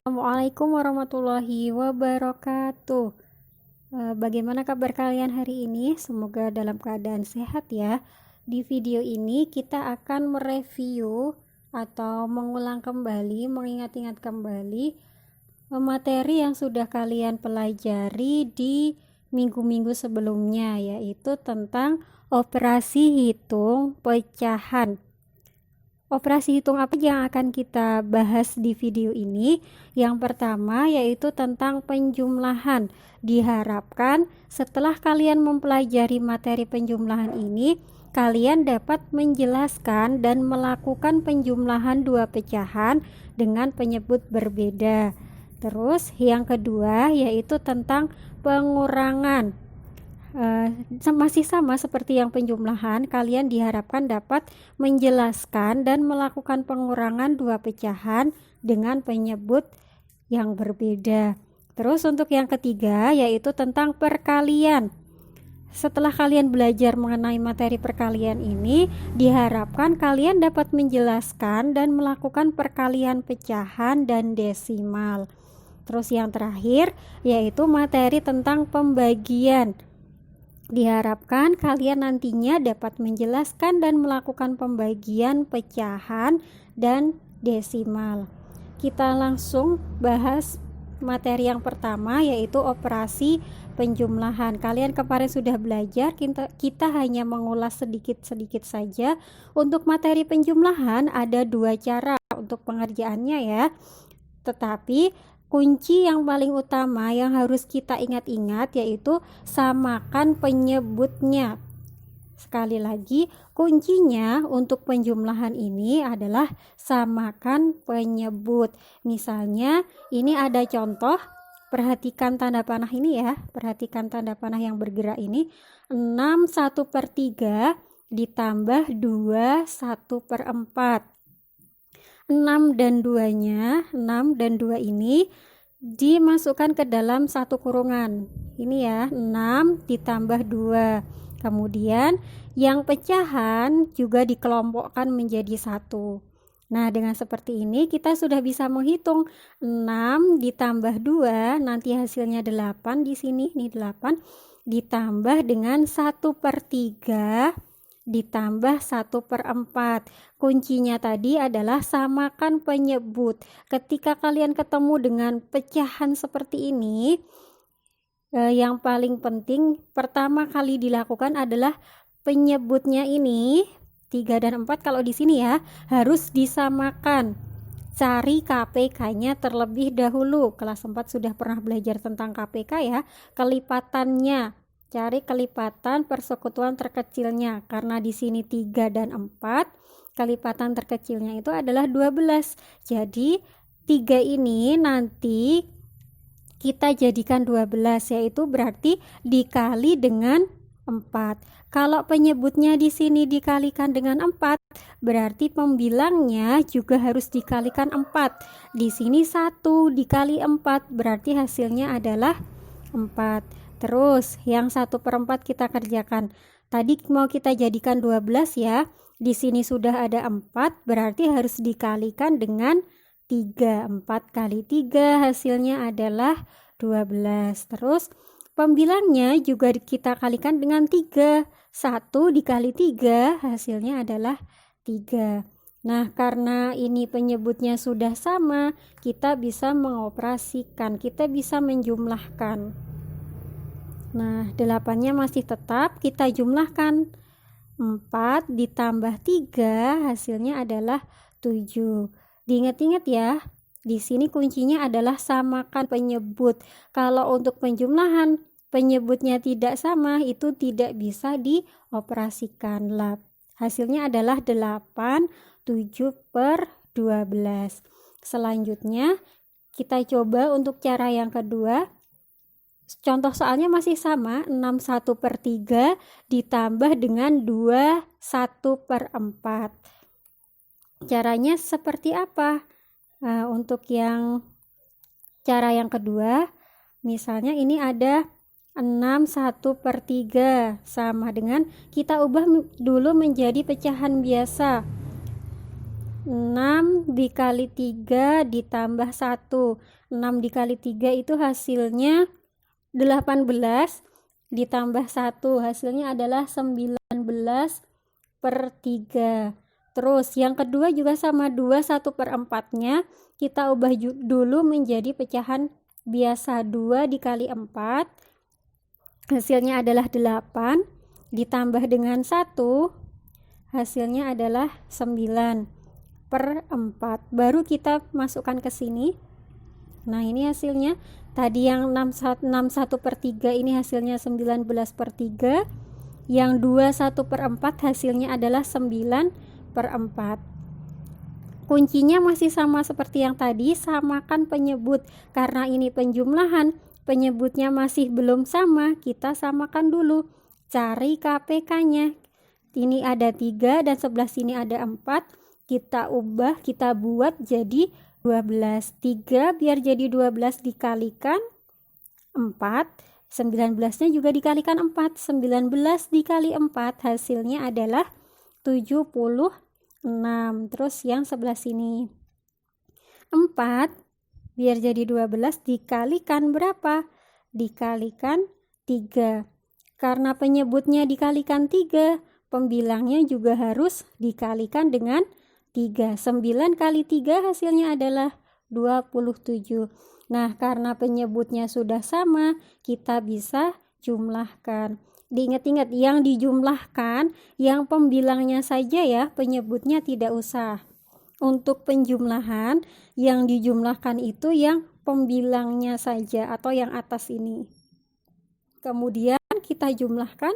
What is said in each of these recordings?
Assalamualaikum warahmatullahi wabarakatuh. Bagaimana kabar kalian hari ini? Semoga dalam keadaan sehat ya. Di video ini kita akan mereview atau mengulang kembali, mengingat-ingat kembali materi yang sudah kalian pelajari di minggu-minggu sebelumnya, yaitu tentang operasi hitung pecahan. Operasi hitung apa yang akan kita bahas di video ini? Yang pertama yaitu tentang penjumlahan. Diharapkan setelah kalian mempelajari materi penjumlahan ini, kalian dapat menjelaskan dan melakukan penjumlahan dua pecahan dengan penyebut berbeda. Terus yang kedua yaitu tentang pengurangan. Masih sama seperti yang penjumlahan, kalian diharapkan dapat menjelaskan dan melakukan pengurangan dua pecahan dengan penyebut yang berbeda. Terus untuk yang ketiga yaitu tentang perkalian. Setelah kalian belajar mengenai materi perkalian ini, diharapkan kalian dapat menjelaskan dan melakukan perkalian pecahan dan desimal. Terus yang terakhir yaitu materi tentang pembagian. Diharapkan kalian nantinya dapat menjelaskan dan melakukan pembagian pecahan dan desimal. Kita langsung bahas materi yang pertama yaitu operasi penjumlahan. Kalian kemarin sudah belajar, kita hanya mengulas sedikit-sedikit saja. Untuk materi penjumlahan ada dua cara untuk pengerjaannya ya. Tetapi kunci yang paling utama yang harus kita ingat-ingat yaitu samakan penyebutnya. Sekali lagi, kuncinya untuk penjumlahan ini adalah samakan penyebut. Misalnya, ini ada contoh, perhatikan tanda panah ini ya, perhatikan tanda panah yang bergerak ini, 6 1/3 ditambah 2 1/4. 6 dan 2 ini dimasukkan ke dalam satu kurungan. Ini ya, 6 ditambah 2. Kemudian yang pecahan juga dikelompokkan menjadi 1. Nah, dengan seperti ini kita sudah bisa menghitung 6 ditambah 2, nanti hasilnya 8 di sini, ini 8 ditambah dengan 1/3 ditambah 1/4. Kuncinya tadi adalah samakan penyebut. Ketika kalian ketemu dengan pecahan seperti ini, yang paling penting pertama kali dilakukan adalah penyebutnya ini 3 dan 4 kalau di sini ya harus disamakan. Cari KPK-nya terlebih dahulu. Kelas 4 sudah pernah belajar tentang KPK ya, kelipatannya. Cari kelipatan persekutuan terkecilnya, karena di sini 3 dan 4, kelipatan terkecilnya itu adalah 12. Jadi 3 ini nanti kita jadikan 12, yaitu berarti dikali dengan 4. Kalau penyebutnya di sini dikalikan dengan 4, berarti pembilangnya juga harus dikalikan 4. Di sini 1 dikali 4, berarti hasilnya adalah 4. Terus yang 1/4 kita kerjakan. Tadi mau kita jadikan 12 ya. Di sini sudah ada 4, berarti harus dikalikan dengan 3. 4 kali 3 hasilnya adalah 12. Terus pembilangnya juga kita kalikan dengan 3. 1 dikali 3 hasilnya adalah 3. Nah, karena ini penyebutnya sudah sama, kita bisa mengoperasikan, kita bisa menjumlahkan. Nah, 8-nya masih tetap, kita jumlahkan. 4 ditambah 3 hasilnya adalah 7. Diingat-ingat ya, di sini kuncinya adalah samakan penyebut. Kalau untuk penjumlahan penyebutnya tidak sama, itu tidak bisa dioperasikan. Hasilnya adalah 8 7/12. Selanjutnya kita coba untuk cara yang kedua. Contoh soalnya masih sama, 6 1/3 ditambah dengan 2 1/4. Caranya seperti apa? Untuk yang cara yang kedua, misalnya ini ada 6 1/3 sama dengan kita ubah dulu menjadi pecahan biasa. 6 dikali 3 ditambah 1. 6 dikali 3 itu hasilnya 18 ditambah 1, hasilnya adalah 19 per 3. Terus yang kedua juga sama, 2 1/4-nya kita ubah dulu menjadi pecahan biasa. 2 dikali 4 hasilnya adalah 8 ditambah dengan 1 hasilnya adalah 9/4. Baru kita masukkan ke sini. Nah, ini hasilnya. Tadi yang 61/3 ini hasilnya 19/3. Yang 21/4 hasilnya adalah 9/4. Kuncinya masih sama seperti yang tadi, samakan penyebut. Karena ini penjumlahan, penyebutnya masih belum sama, kita samakan dulu. Cari KPK-nya. Ini ada 3 dan sebelah sini ada 4. Kita ubah, kita buat jadi 12. 3 biar jadi 12 dikalikan 4. 19-nya juga dikalikan 4. 19 dikali 4 hasilnya adalah 76. Terus yang sebelah sini 4 biar jadi 12 dikalikan berapa? Dikalikan 3. Karena penyebutnya dikalikan 3, pembilangnya juga harus dikalikan dengan 3. 9 kali 3 hasilnya adalah 27. Nah, karena penyebutnya sudah sama, kita bisa jumlahkan. Diingat-ingat, yang dijumlahkan yang pembilangnya saja ya, penyebutnya tidak usah. Untuk penjumlahan, yang dijumlahkan itu yang pembilangnya saja atau yang atas ini. Kemudian kita jumlahkan.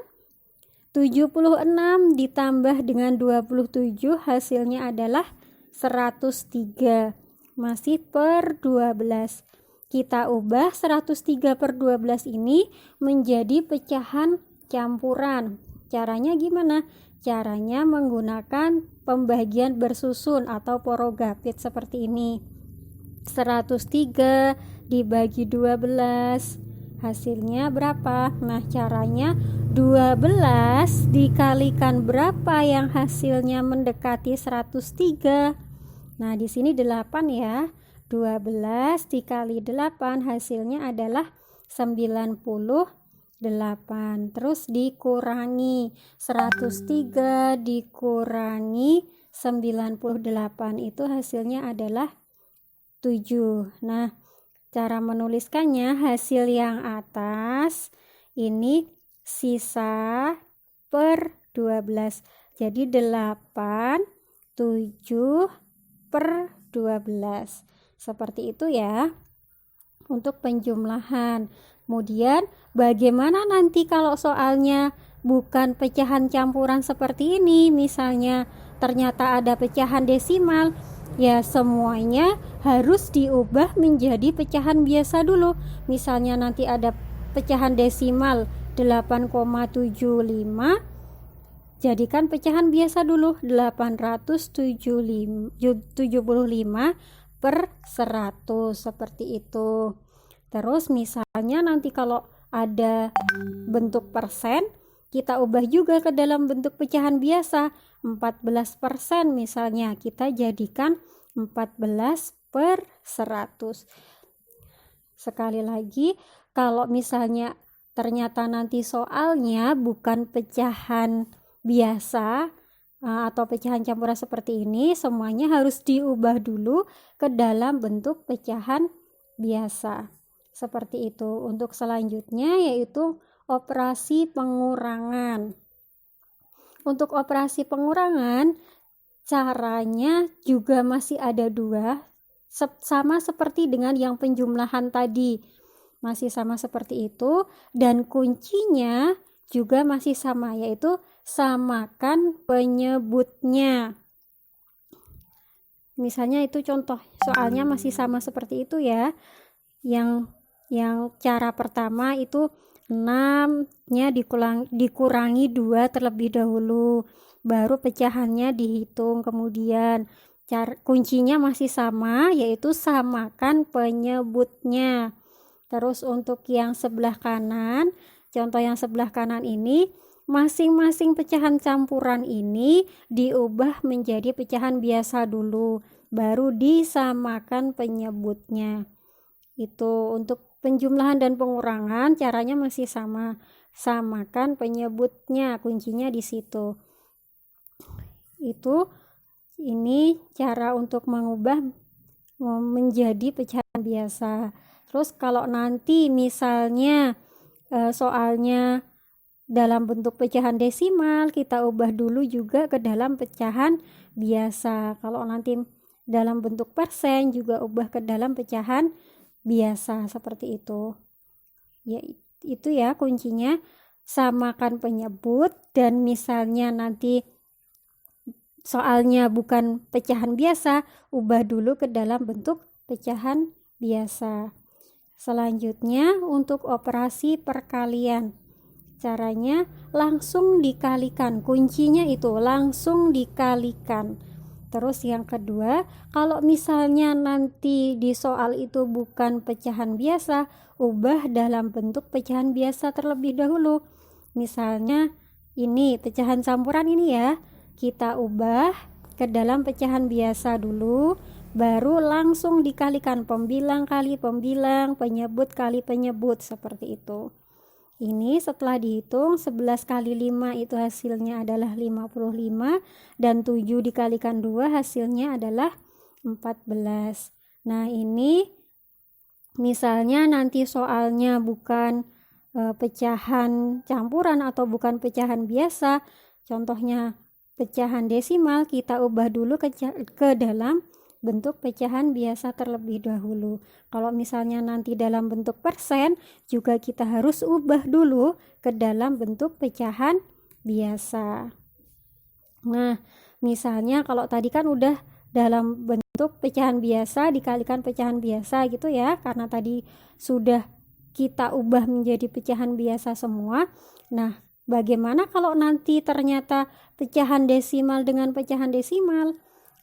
76 ditambah dengan 27 hasilnya adalah 103. Masih per 12. Kita ubah 103/12 ini menjadi pecahan campuran. Caranya gimana? Caranya menggunakan pembagian bersusun atau porogapit seperti ini. 103 dibagi 12 hasilnya berapa? Nah, caranya 12 dikalikan berapa yang hasilnya mendekati 103. Nah, di sini 8 ya. 12 dikali 8 hasilnya adalah 98. Terus dikurangi 103 dikurangi 98 itu hasilnya adalah 7. Nah, cara menuliskannya, hasil yang atas ini sisa per 12. Jadi 8, 7 per 12. Seperti itu ya untuk penjumlahan. Kemudian bagaimana nanti kalau soalnya bukan pecahan campuran seperti ini, misalnya ternyata ada pecahan desimal, ya semuanya harus diubah menjadi pecahan biasa dulu. Misalnya nanti ada pecahan desimal 8,75, jadikan pecahan biasa dulu 875/100 seperti itu. Terus misalnya nanti kalau ada bentuk persen, kita ubah juga ke dalam bentuk pecahan biasa. 14% misalnya, kita jadikan 14/100. Sekali lagi, kalau misalnya ternyata nanti soalnya bukan pecahan biasa atau pecahan campuran seperti ini, semuanya harus diubah dulu ke dalam bentuk pecahan biasa. Seperti itu. Untuk selanjutnya yaitu operasi pengurangan. Untuk operasi pengurangan, caranya juga masih ada 2, sama seperti dengan yang penjumlahan tadi. Masih sama seperti itu, dan kuncinya juga masih sama, yaitu samakan penyebutnya. Misalnya itu contoh soalnya masih sama seperti itu ya. Yang cara pertama itu 6-nya dikurangi 2 terlebih dahulu, baru pecahannya dihitung. Kemudian kuncinya masih sama, yaitu samakan penyebutnya. Terus untuk yang sebelah kanan, contoh yang sebelah kanan ini masing-masing pecahan campuran ini diubah menjadi pecahan biasa dulu, baru disamakan penyebutnya. Itu untuk penjumlahan dan pengurangan caranya masih sama, samakan penyebutnya, kuncinya di situ. Ini cara untuk mengubah menjadi pecahan biasa. Terus kalau nanti misalnya soalnya dalam bentuk pecahan desimal, kita ubah dulu juga ke dalam pecahan biasa. Kalau nanti dalam bentuk persen, juga ubah ke dalam pecahan biasa, seperti itu. Ya, itu ya kuncinya, samakan penyebut. Dan misalnya nanti soalnya bukan pecahan biasa, ubah dulu ke dalam bentuk pecahan biasa. Selanjutnya untuk operasi perkalian, caranya langsung dikalikan, kuncinya itu langsung dikalikan. Terus yang kedua, kalau misalnya nanti di soal itu bukan pecahan biasa, ubah dalam bentuk pecahan biasa terlebih dahulu. Misalnya ini pecahan campuran ini ya, kita ubah ke dalam pecahan biasa dulu, baru langsung dikalikan, pembilang kali pembilang, penyebut kali penyebut, seperti itu. Ini setelah dihitung 11 kali 5 itu hasilnya adalah 55, dan 7 dikalikan 2 hasilnya adalah 14. Nah ini misalnya nanti soalnya bukan pecahan campuran atau bukan pecahan biasa, contohnya pecahan desimal, kita ubah dulu ke dalam bentuk pecahan biasa terlebih dahulu. Kalau misalnya nanti dalam bentuk persen, juga kita harus ubah dulu ke dalam bentuk pecahan biasa. Nah, misalnya kalau tadi kan udah dalam bentuk pecahan biasa dikalikan pecahan biasa gitu ya, karena tadi sudah kita ubah menjadi pecahan biasa semua. Nah, bagaimana kalau nanti ternyata pecahan desimal dengan pecahan desimal?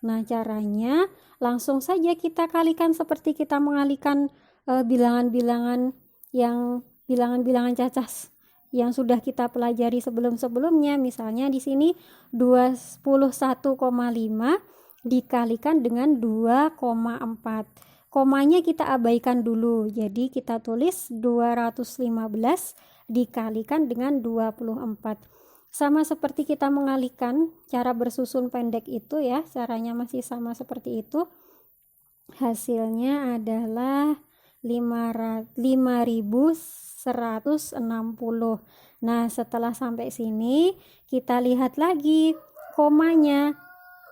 Nah, caranya langsung saja kita kalikan seperti kita mengalikan bilangan-bilangan cacah yang sudah kita pelajari sebelum-sebelumnya. Misalnya di sini 21,5 dikalikan dengan 2,4. Komanya kita abaikan dulu. Jadi kita tulis 215 dikalikan dengan 24. Sama seperti kita mengalihkan cara bersusun pendek itu ya, caranya masih sama seperti itu. Hasilnya adalah 5160. Nah, setelah sampai sini kita lihat lagi komanya.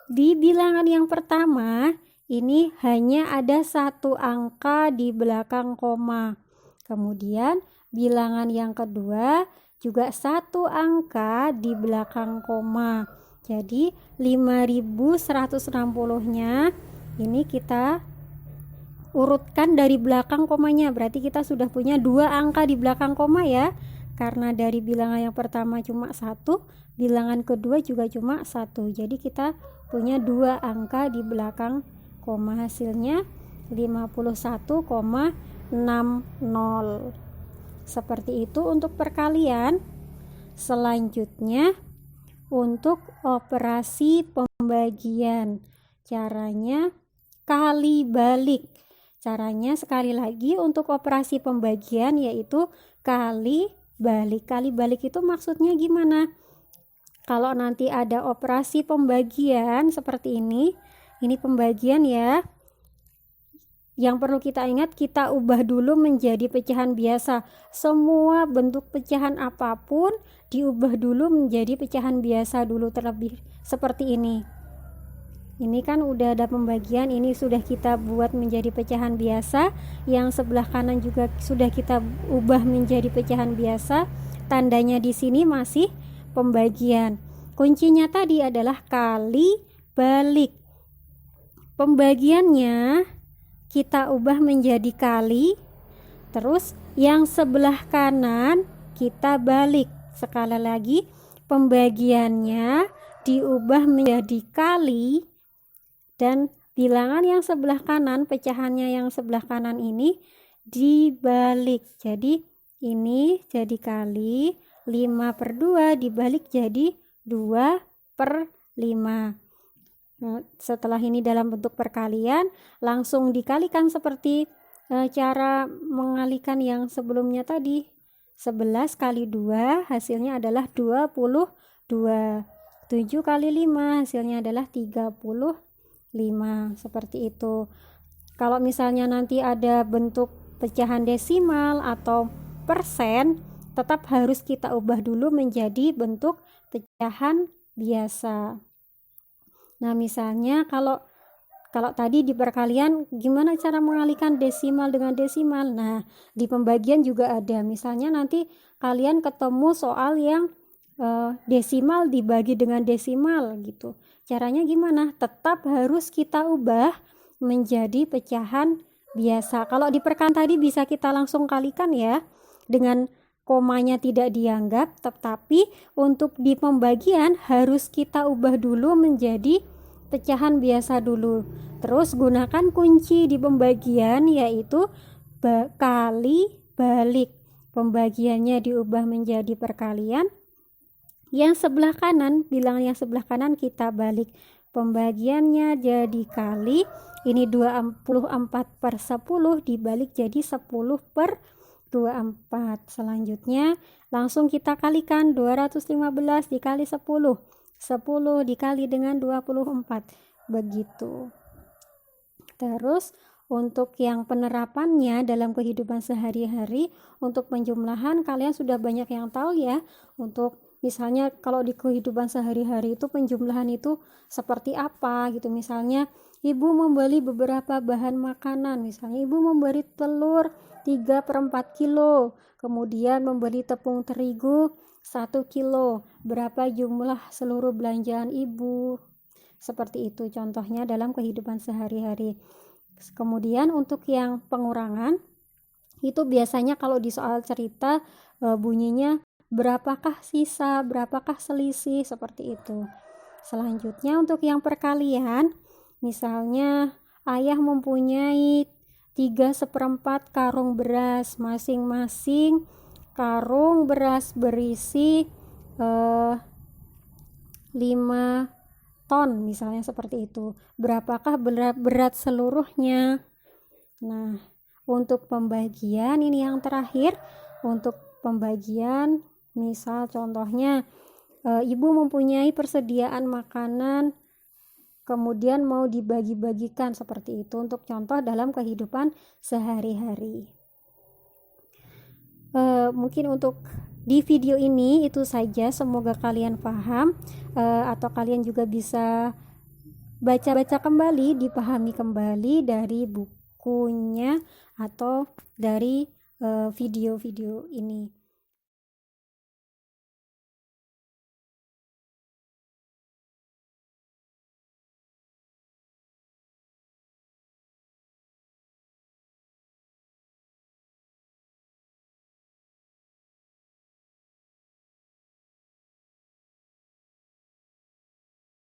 Di bilangan yang pertama ini hanya ada satu angka di belakang koma. Kemudian bilangan yang kedua juga satu angka di belakang koma. Jadi 5160-nya ini kita urutkan dari belakang komanya. Berarti kita sudah punya dua angka di belakang koma ya. Karena dari bilangan yang pertama cuma satu, bilangan kedua juga cuma satu. Jadi kita punya dua angka di belakang koma. Hasilnya 51,60. Seperti itu untuk perkalian. Selanjutnya untuk operasi pembagian, caranya kali balik. Caranya sekali lagi untuk operasi pembagian yaitu kali balik. Kali balik itu maksudnya gimana? Kalau nanti ada operasi pembagian seperti ini pembagian ya. Yang perlu kita ingat, kita ubah dulu menjadi pecahan biasa. Semua bentuk pecahan apapun diubah dulu menjadi pecahan biasa dulu terlebih, seperti ini. Ini kan udah ada pembagian, ini sudah kita buat menjadi pecahan biasa. Yang sebelah kanan juga sudah kita ubah menjadi pecahan biasa. Tandanya di sini masih pembagian. Kuncinya tadi adalah kali balik. Pembagiannya kita ubah menjadi kali, terus yang sebelah kanan kita balik. Sekali lagi pembagiannya diubah menjadi kali, dan bilangan yang sebelah kanan, pecahannya yang sebelah kanan ini dibalik. Jadi ini jadi kali, 5/2 dibalik jadi 2/5. Nah, setelah ini dalam bentuk perkalian, langsung dikalikan seperti cara mengalikan yang sebelumnya tadi. 11 kali 2 hasilnya adalah 22. 7 kali 5 hasilnya adalah 35. Seperti itu. Kalau misalnya nanti ada bentuk pecahan desimal atau persen, tetap harus kita ubah dulu menjadi bentuk pecahan biasa. Nah, misalnya kalau tadi di perkalian gimana cara mengalihkan desimal dengan desimal. Nah, di pembagian juga ada. Misalnya nanti kalian ketemu soal yang desimal dibagi dengan desimal gitu. Caranya gimana? Tetap harus kita ubah menjadi pecahan biasa. Kalau di perkalian tadi bisa kita langsung kalikan ya, dengan komanya tidak dianggap, tetapi untuk di pembagian harus kita ubah dulu menjadi pecahan biasa dulu. Terus gunakan kunci di pembagian, yaitu kali balik. Pembagiannya diubah menjadi perkalian. Yang sebelah kanan, bilang yang sebelah kanan kita balik. Pembagiannya jadi kali. Ini 24/10 dibalik jadi 10/24. Selanjutnya langsung kita kalikan 215 dikali 10. 10 dikali dengan 24. Begitu. Terus untuk yang penerapannya dalam kehidupan sehari-hari, untuk penjumlahan kalian sudah banyak yang tahu ya. Untuk misalnya kalau di kehidupan sehari-hari itu penjumlahan itu seperti apa gitu. Misalnya ibu membeli beberapa bahan makanan, misalnya ibu membeli telur 3/4 kilo, kemudian membeli tepung terigu 1 kilo, berapa jumlah seluruh belanjaan ibu. Seperti itu contohnya dalam kehidupan sehari-hari. Kemudian untuk yang pengurangan, itu biasanya kalau di soal cerita bunyinya berapakah sisa, berapakah selisih, seperti itu. Selanjutnya untuk yang perkalian, misalnya ayah mempunyai 3/4 karung beras, masing-masing karung beras berisi 5 ton, misalnya seperti itu. Berapakah berat seluruhnya? Nah, untuk pembagian ini yang terakhir. Untuk pembagian, misal contohnya ibu mempunyai persediaan makanan, kemudian mau dibagi-bagikan, seperti itu. Untuk contoh dalam kehidupan sehari-hari. Mungkin untuk di video ini itu saja. Semoga kalian paham, atau kalian juga bisa baca-baca kembali, dipahami kembali dari bukunya atau dari video-video ini.